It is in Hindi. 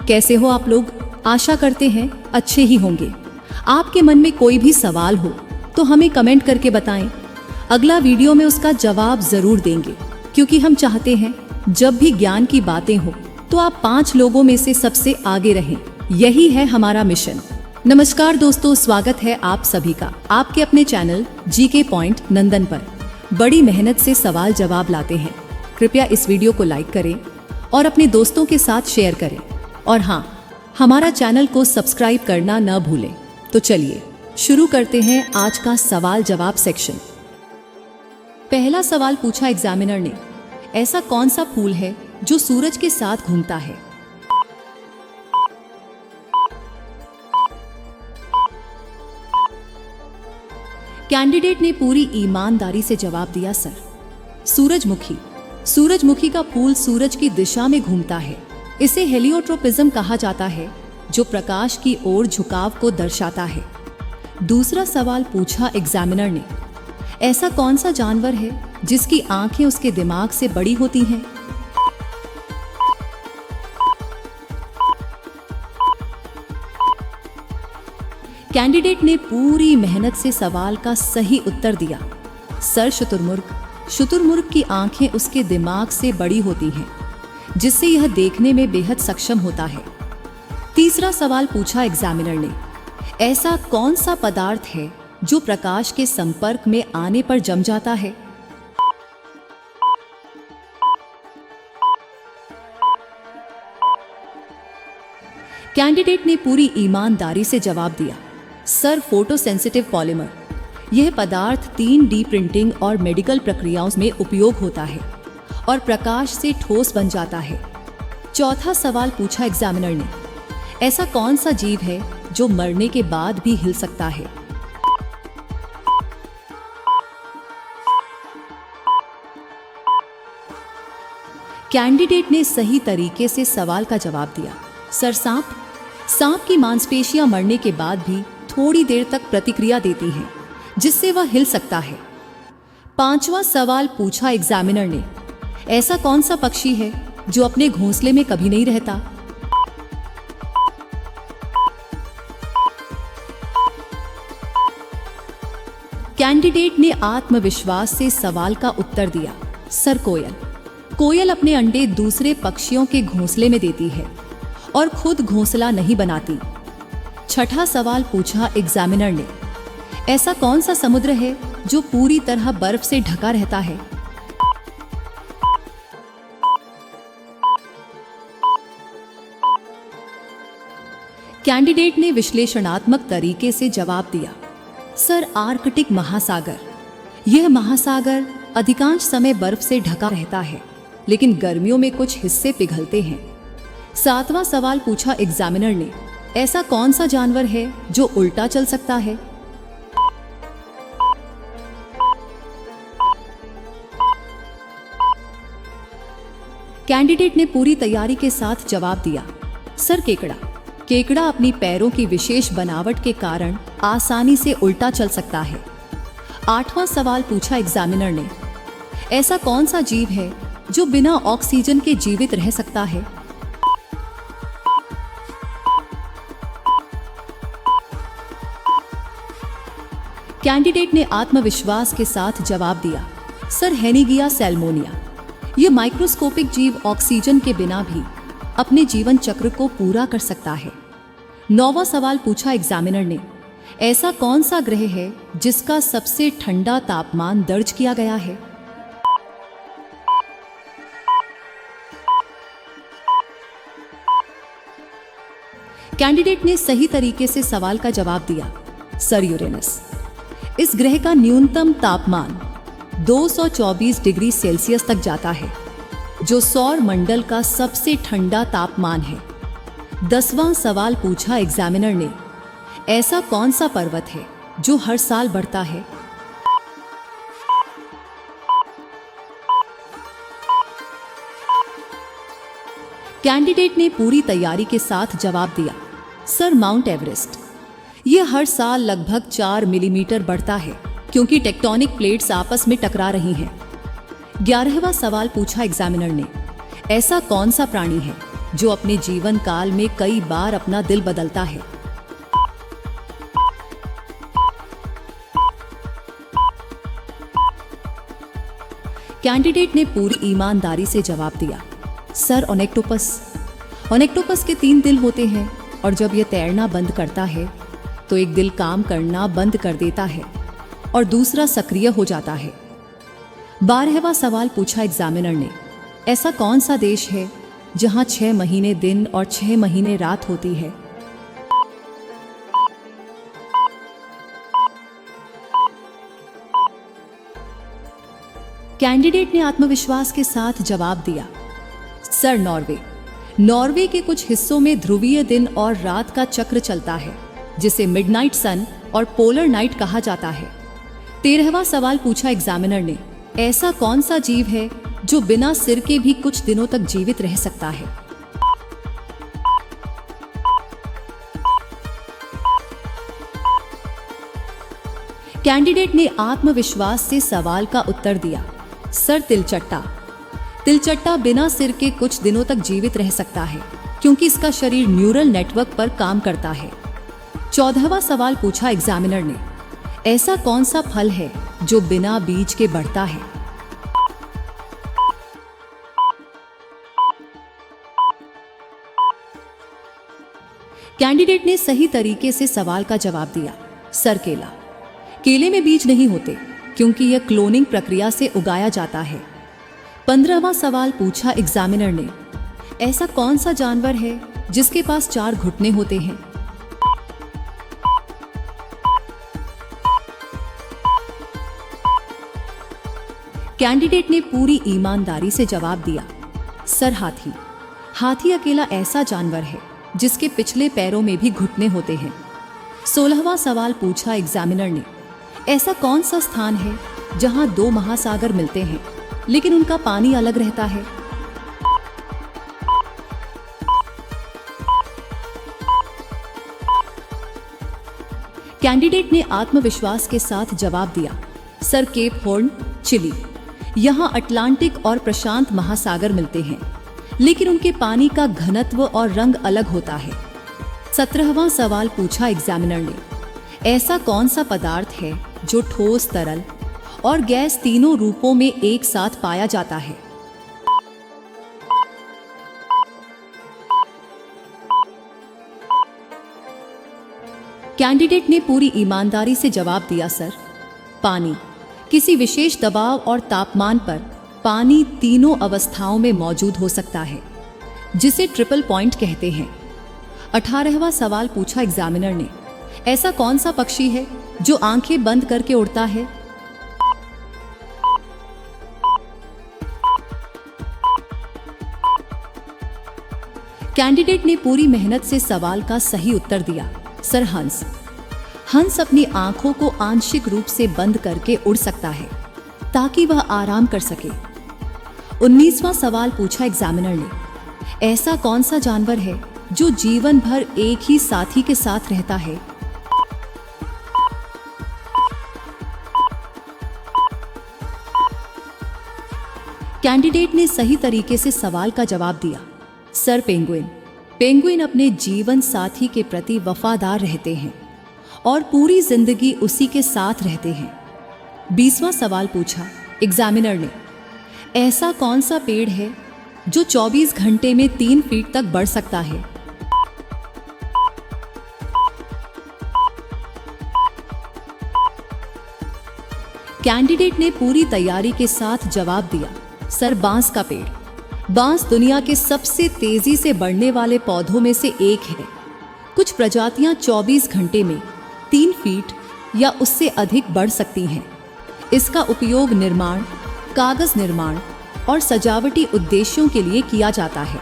कैसे हो आप लोग? आशा करते हैं अच्छे ही होंगे। आपके मन में कोई भी सवाल हो तो हमें कमेंट करके बताएं। अगला वीडियो में उसका जवाब जरूर देंगे, क्योंकि हम चाहते हैं जब भी ज्ञान की बातें हो तो आप 5 लोगों में से सबसे आगे रहें। यही है हमारा मिशन। नमस्कार दोस्तों, स्वागत है आप सभी का आपके अपने चैनल जीके पॉइंट नंदन पर। बड़ी मेहनत से सवाल जवाब लाते हैं। कृपया इस वीडियो को लाइक करें और अपने दोस्तों के साथ शेयर करें। और हाँ, हमारा चैनल को सब्सक्राइब करना न भूलें। तो चलिए शुरू करते हैं आज का सवाल जवाब सेक्शन। पहला सवाल पूछा एग्जामिनर ने, ऐसा कौन सा फूल है जो सूरज के साथ घूमता है? कैंडिडेट ने पूरी ईमानदारी से जवाब दिया, सर, सूरजमुखी। सूरजमुखी का फूल सूरज की दिशा में घूमता है। इसे हेलियोट्रोपिज्म कहा जाता है, जो प्रकाश की ओर झुकाव को दर्शाता है। दूसरा सवाल पूछा एग्जामिनर ने, ऐसा कौन सा जानवर है जिसकी आंखें उसके दिमाग से बड़ी होती हैं? कैंडिडेट ने पूरी मेहनत से सवाल का सही उत्तर दिया, सर, शुतुरमुर्ग। शुतुरमुर्ग की आंखें उसके दिमाग से बड़ी होती हैं, जिससे यह देखने में बेहद सक्षम होता है। तीसरा सवाल पूछा एग्जामिनर ने, ऐसा कौन सा पदार्थ है जो प्रकाश के संपर्क में आने पर जम जाता है? कैंडिडेट ने पूरी ईमानदारी से जवाब दिया, सर, फोटोसेंसिटिव पॉलीमर। यह पदार्थ 3D प्रिंटिंग और मेडिकल प्रक्रियाओं में उपयोग होता है और प्रकाश से ठोस बन जाता है। चौथा सवाल पूछा एग्जामिनर ने, ऐसा कौन सा जीव है जो मरने के बाद भी हिल सकता है? कैंडिडेट ने सही तरीके से सवाल का जवाब दिया, सर, सांप। सांप की मांसपेशियां मरने के बाद भी थोड़ी देर तक प्रतिक्रिया देती हैं, जिससे वह हिल सकता है। पांचवा सवाल पूछा एग्जामिनर ने, ऐसा कौन सा पक्षी है जो अपने घोंसले में कभी नहीं रहता? कैंडिडेट ने आत्मविश्वास से सवाल का उत्तर दिया, सर, कोयल। कोयल अपने अंडे दूसरे पक्षियों के घोंसले में देती है और खुद घोंसला नहीं बनाती। छठा सवाल पूछा एग्जामिनर ने, ऐसा कौन सा समुद्र है जो पूरी तरह बर्फ से ढका रहता है? कैंडिडेट ने विश्लेषणात्मक तरीके से जवाब दिया, सर, आर्कटिक महासागर। यह महासागर अधिकांश समय बर्फ से ढका रहता है, लेकिन गर्मियों में कुछ हिस्से पिघलते हैं। सातवां सवाल पूछा एग्जामिनर ने, ऐसा कौन सा जानवर है जो उल्टा चल सकता है? कैंडिडेट ने पूरी तैयारी के साथ जवाब दिया, सर, केकड़ा। केकड़ा अपनी पैरों की विशेष बनावट के कारण आसानी से उल्टा चल सकता है। आठवां सवाल पूछा एग्जामिनर ने, ऐसा कौन सा जीव है जो बिना ऑक्सीजन के जीवित रह सकता है? कैंडिडेट ने आत्मविश्वास के साथ जवाब दिया, सर, हेनिगिया सैल्मोनिया। यह माइक्रोस्कोपिक जीव ऑक्सीजन के बिना भी अपने जीवन चक्र को पूरा कर सकता है। नौवां सवाल पूछा एग्जामिनर ने, ऐसा कौन सा ग्रह है जिसका सबसे ठंडा तापमान दर्ज किया गया है? कैंडिडेट ने सही तरीके से सवाल का जवाब दिया, सर, यूरेनस। इस ग्रह का न्यूनतम तापमान 224 डिग्री सेल्सियस तक जाता है, जो सौर मंडल का सबसे ठंडा तापमान है। 10वां सवाल पूछा एग्जामिनर ने, ऐसा कौन सा पर्वत है जो हर साल बढ़ता है? कैंडिडेट ने पूरी तैयारी के साथ जवाब दिया, सर, माउंट एवरेस्ट। यह हर साल लगभग 4 मिलीमीटर बढ़ता है, क्योंकि टेक्टोनिक प्लेट्स आपस में टकरा रही हैं। 11वां सवाल पूछा एग्जामिनर ने, ऐसा कौन सा प्राणी है जो अपने जीवन काल में कई बार अपना दिल बदलता है। कैंडिडेट ने पूरी ईमानदारी से जवाब दिया, सर ओनेक्टोपस के 3 दिल होते हैं और जब यह तैरना बंद करता है तो एक दिल काम करना बंद कर देता है और दूसरा सक्रिय हो जाता है। 12वां सवाल पूछा एग्जामिनर ने, ऐसा कौन सा देश है जहां 6 महीने दिन और 6 महीने रात होती है? कैंडिडेट ने आत्मविश्वास के साथ जवाब दिया, सर नॉर्वे के कुछ हिस्सों में ध्रुवीय दिन और रात का चक्र चलता है जिसे मिडनाइट सन और पोलर नाइट कहा जाता है। 13वां सवाल पूछा एग्जामिनर ने, ऐसा कौन सा जीव है जो बिना सिर के भी कुछ दिनों तक जीवित रह सकता है? कैंडिडेट ने आत्मविश्वास से सवाल का उत्तर दिया, सर तिलचट्टा बिना सिर के कुछ दिनों तक जीवित रह सकता है क्योंकि इसका शरीर न्यूरल नेटवर्क पर काम करता है। 14वां सवाल पूछा एग्जामिनर ने, ऐसा कौन सा फल है जो बिना बीज के बढ़ता है? कैंडिडेट ने सही तरीके से सवाल का जवाब दिया, सर केले में बीज नहीं होते क्योंकि यह क्लोनिंग प्रक्रिया से उगाया जाता है। 15वां सवाल पूछा एग्जामिनर ने, ऐसा कौन सा जानवर है जिसके पास 4 घुटने होते हैं? कैंडिडेट ने पूरी ईमानदारी से जवाब दिया, सर हाथी अकेला ऐसा जानवर है जिसके पिछले पैरों में भी घुटने होते हैं। 16वां सवाल पूछा एग्जामिनर ने, ऐसा कौन सा स्थान है जहां 2 महासागर मिलते हैं लेकिन उनका पानी अलग रहता है? कैंडिडेट ने आत्मविश्वास के साथ जवाब दिया, सर केप हॉर्न, चिली। यहां अटलांटिक और प्रशांत महासागर मिलते हैं लेकिन उनके पानी का घनत्व और रंग अलग होता है। 17वां सवाल पूछा एग्जामिनर ने, ऐसा कौन सा पदार्थ है जो ठोस, तरल और गैस तीनों रूपों में एक साथ पाया जाता है? कैंडिडेट ने पूरी ईमानदारी से जवाब दिया, सर पानी। किसी विशेष दबाव और तापमान पर पानी तीनों अवस्थाओं में मौजूद हो सकता है जिसे ट्रिपल पॉइंट कहते हैं। 18वां सवाल पूछा एग्जामिनर ने, ऐसा कौन सा पक्षी है जो आंखें बंद करके उड़ता है? कैंडिडेट ने पूरी मेहनत से सवाल का सही उत्तर दिया, सर हंस अपनी आंखों को आंशिक रूप से बंद करके उड़ सकता है ताकि वह आराम कर सके। 19वां सवाल पूछा एग्जामिनर ने, ऐसा कौन सा जानवर है जो जीवन भर एक ही साथी के साथ रहता है? कैंडिडेट ने सही तरीके से सवाल का जवाब दिया, सर पेंगुइन अपने जीवन साथी के प्रति वफादार रहते हैं और पूरी जिंदगी उसी के साथ रहते हैं। 20वां सवाल पूछा एग्जामिनर ने, ऐसा कौन सा पेड़ है जो 24 घंटे में 3 फीट तक बढ़ सकता है? कैंडिडेट ने पूरी तैयारी के साथ जवाब दिया, सर बांस का पेड़। बांस दुनिया के सबसे तेजी से बढ़ने वाले पौधों में से एक है। कुछ प्रजातियां 24 घंटे में 3 फीट या उससे अधिक बढ़ सकती हैं। इसका उपयोग निर्माण, कागज निर्माण और सजावटी उद्देश्यों के लिए किया जाता है।